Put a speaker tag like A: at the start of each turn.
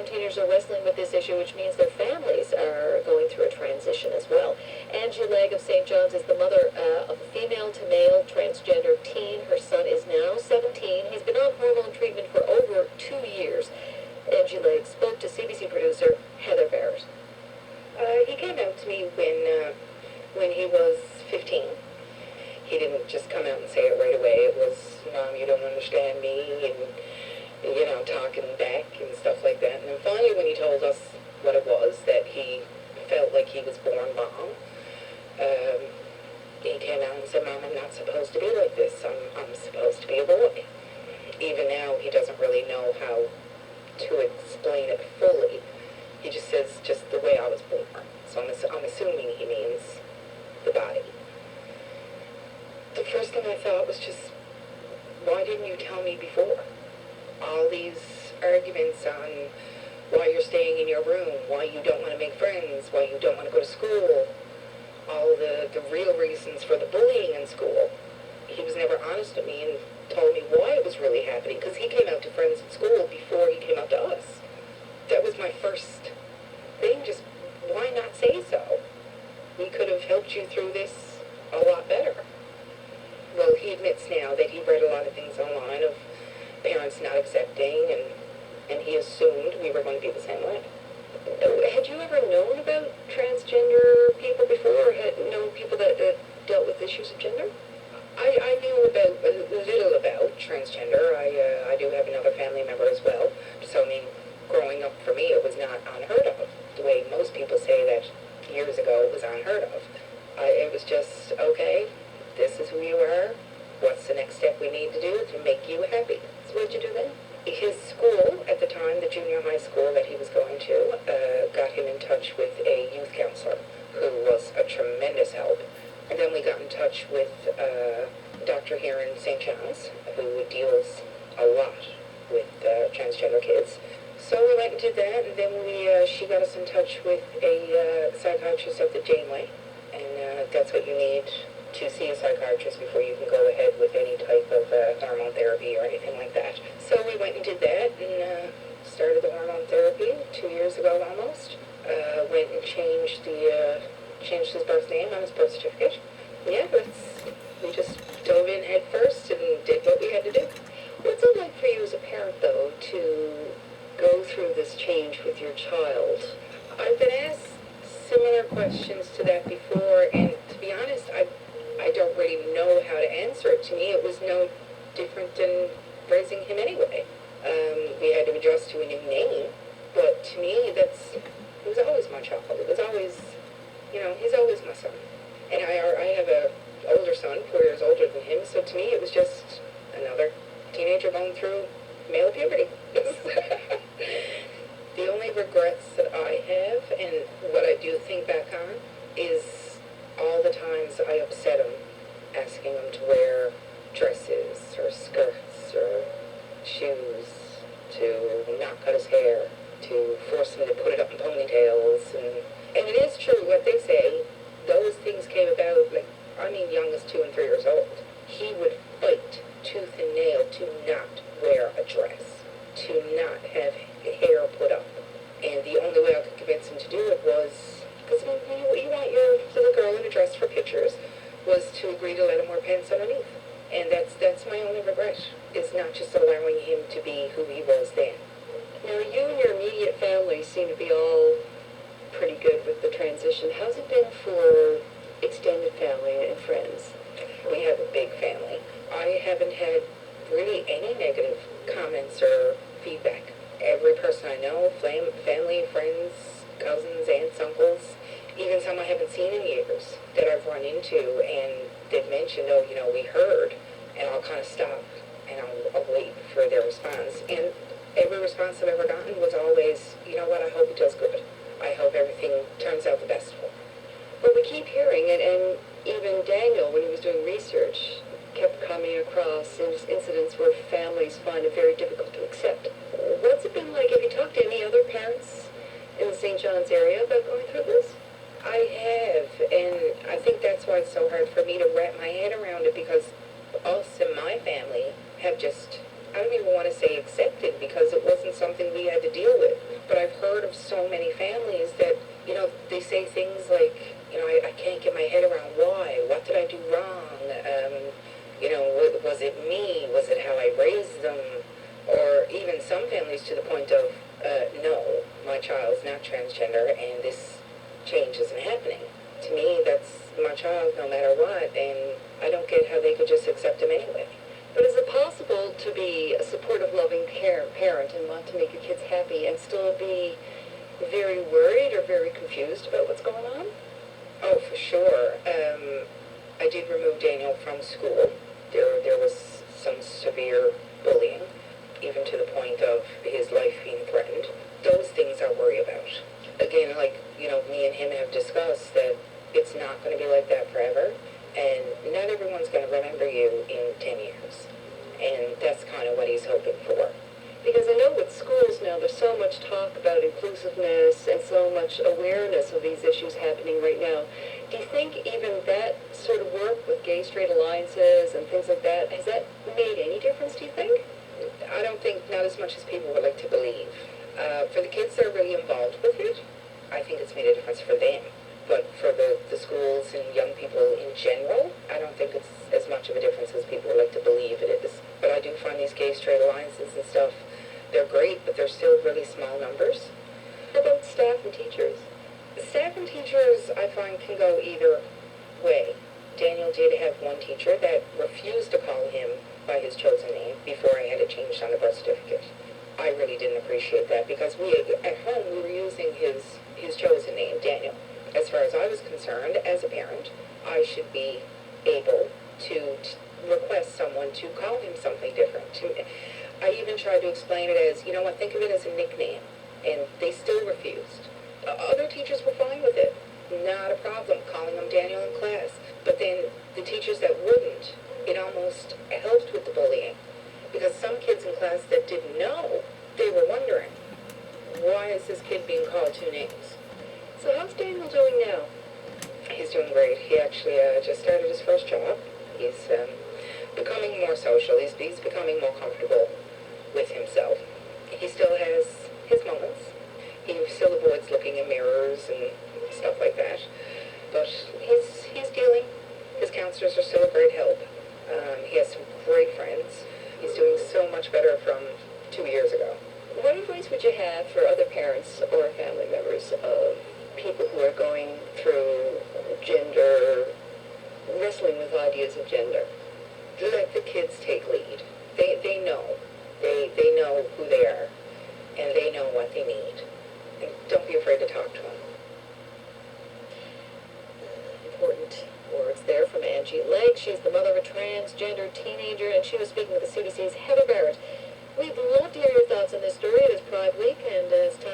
A: teenagers are wrestling with this issue, which means their families are going through a transition as well. Angie Legg of St. John's is the mother of a female-to-male transgender teen. Her son is now 17. He's been on hormone treatment for over 2 years. Angie Legg spoke to CBC producer Heather Barrett.
B: He came out to me when he was 15. He didn't just come out and say it right away. It was, Mom, you don't understand me, and, talking back and stuff like that. And then finally, when he told us what it was, that he felt like he was born wrong, he came out and said, Mom, I'm not supposed to be like this. I'm supposed to be a boy. Even now, he doesn't really know how to explain it fully. He just says, just the way I was born. So I'm assuming he means the body. The first thing I thought was just, why didn't you tell me before? All these arguments on why you're staying in your room, why you don't want to make friends, why you don't want to go to school, all the real reasons for the bullying in school. He was never honest with me and told me why it was really happening, because he came out to friends at school before he came out to us. That was my first thing, just why not say so? We could have helped you through this a lot better. Well, he admits now that he read a lot of things online of parents not accepting, and he assumed we were going to be the same way.
A: Had you ever known about transgender people before, or had known people that dealt with issues of gender?
B: I knew a little about transgender. I do have another family member as well. So, growing up for me, it was not unheard of. The way most people say that years ago it was unheard of. It was just, okay, this is who you are. What's the next step we need to do to make you happy?
A: So what did you do then?
B: His school, at the time, the junior high school that he was going to, got him in touch with a youth counselor who was a tremendous help. And then we got in touch with a doctor here in St. John's who deals a lot with transgender kids. So we went and did that, and then she got us in touch with a psychiatrist at the Janeway, and that's what you need to see a psychiatrist before you can go ahead with any type of hormone therapy or anything like that. So we went and did that, and started the hormone therapy 2 years ago almost. Went and changed his birth name on his birth certificate. Yeah, we just dove in head first and did what we had to do.
A: What's it like for you as a parent, though, to go through this change with your child?
B: I've been asked similar questions to that before, and to be honest, I don't really know how to answer it. To me, it was no different than raising him anyway. We had to adjust to a new name, but to me, it was always my child. It was always, he's always my son. And I have a older son, 4 years older than him, so to me, it was just another teenager going through male puberty. The only regrets that I have, and what I do think back on, is all the times I upset him, asking him to wear dresses or skirts or shoes, to not cut his hair, to force him to put it up in ponytails. And it is true what they say. Those things came about, young as 2 and 3 years old. He would fight tooth and nail to not wear a dress, to not have hair put up. And the only way I could convince him to do it was, because you want your little girl in a dress for pictures, was to agree to let him wear pants underneath. And that's my only regret, is not just allowing him to be who he was then.
A: Now, you and your immediate family seem to be all pretty good with the transition. How's it been for extended family and friends?
B: We have a big family. I haven't had really any negative comments or feedback. Every person I know, family, friends, cousins, aunts, uncles, even some I haven't seen in years that I've run into, and they've mentioned, we heard, and I'll kind of stop and I'll wait for their response. And every response I've ever gotten was always, I hope it does good. I hope everything turns out the best for them.
A: Well, we keep hearing it, and even Daniel, when he was doing research, kept coming across incidents where families find it very difficult to accept. What's it been like? Have you talked to any other parents in the St. John's area about going through this?
B: I have, and I think that's why it's so hard for me to wrap my head around it, because us and my family have just I don't even want to say accepted because it wasn't something we had to deal with. But I've heard of so many families that, they say things like, I can't get my head around why. What did I do wrong? Was it me? Was it how I raised them? Or even some families to the point of, no, my child's not transgender and this change isn't happening. To me, that's my child no matter what, and I don't get how they could just accept him anyway.
A: But is it possible to be a supportive, loving parent and want to make your kids happy and still be very worried or very confused about what's going on?
B: Oh, for sure. I did remove Daniel from school. There was some severe bullying, even to the point of his life being threatened. Those things I worry about. Again, me and him have discussed that it's not going to be like that forever, and not everyone's going to remember you in 10 years. And that's kind of what he's hoping for.
A: Because I know with schools now, there's so much talk about inclusiveness and so much awareness of these issues happening right now. Do you think even that sort of work with gay-straight alliances and things like that, has that made any difference, do you think?
B: I don't think, not as much as people would like to believe. For the kids that are really involved with it, I think it's made a difference for them. But for the schools and young people in general, I don't think it's as much of a difference as people would like to believe it is. But I do find these gay-straight alliances and stuff, they're great, but they're still really small numbers.
A: How about staff and teachers?
B: Staff and teachers, I find, can go either way. Daniel did have one teacher that refused to call him by his chosen name before I had it changed on the birth certificate. I really didn't appreciate that because at home, we were using his chosen name, Daniel. As far as I was concerned, as a parent, I should be able to request someone to call him something different. I even tried to explain it as, think of it as a nickname. And they still refused. Other teachers were fine with it. Not a problem calling him Daniel in class. But then the teachers that wouldn't, it almost helped with the bullying. Because some kids in class that didn't know, they were wondering, why is this kid being called two names?
A: So how's Daniel doing now?
B: He's doing great. He actually just started his first job. He's becoming more social. He's becoming more comfortable with himself. He still has his moments. He still avoids looking in mirrors and stuff like that. But he's dealing. His counselors are still a great help. He has some great friends. He's doing so much better from 2 years ago.
A: What advice would you have for other parents or family members of people who are going through gender, wrestling with ideas of gender?
B: Let the kids take lead. They know. They know who they are, and they know what they need. And don't be afraid to talk to them.
A: Important words there from Angie Legg. She's the mother of a transgender teenager, and she was speaking with the CBC's Heather Barrett. We'd love to hear your thoughts on this story. It is Pride Week, and it's time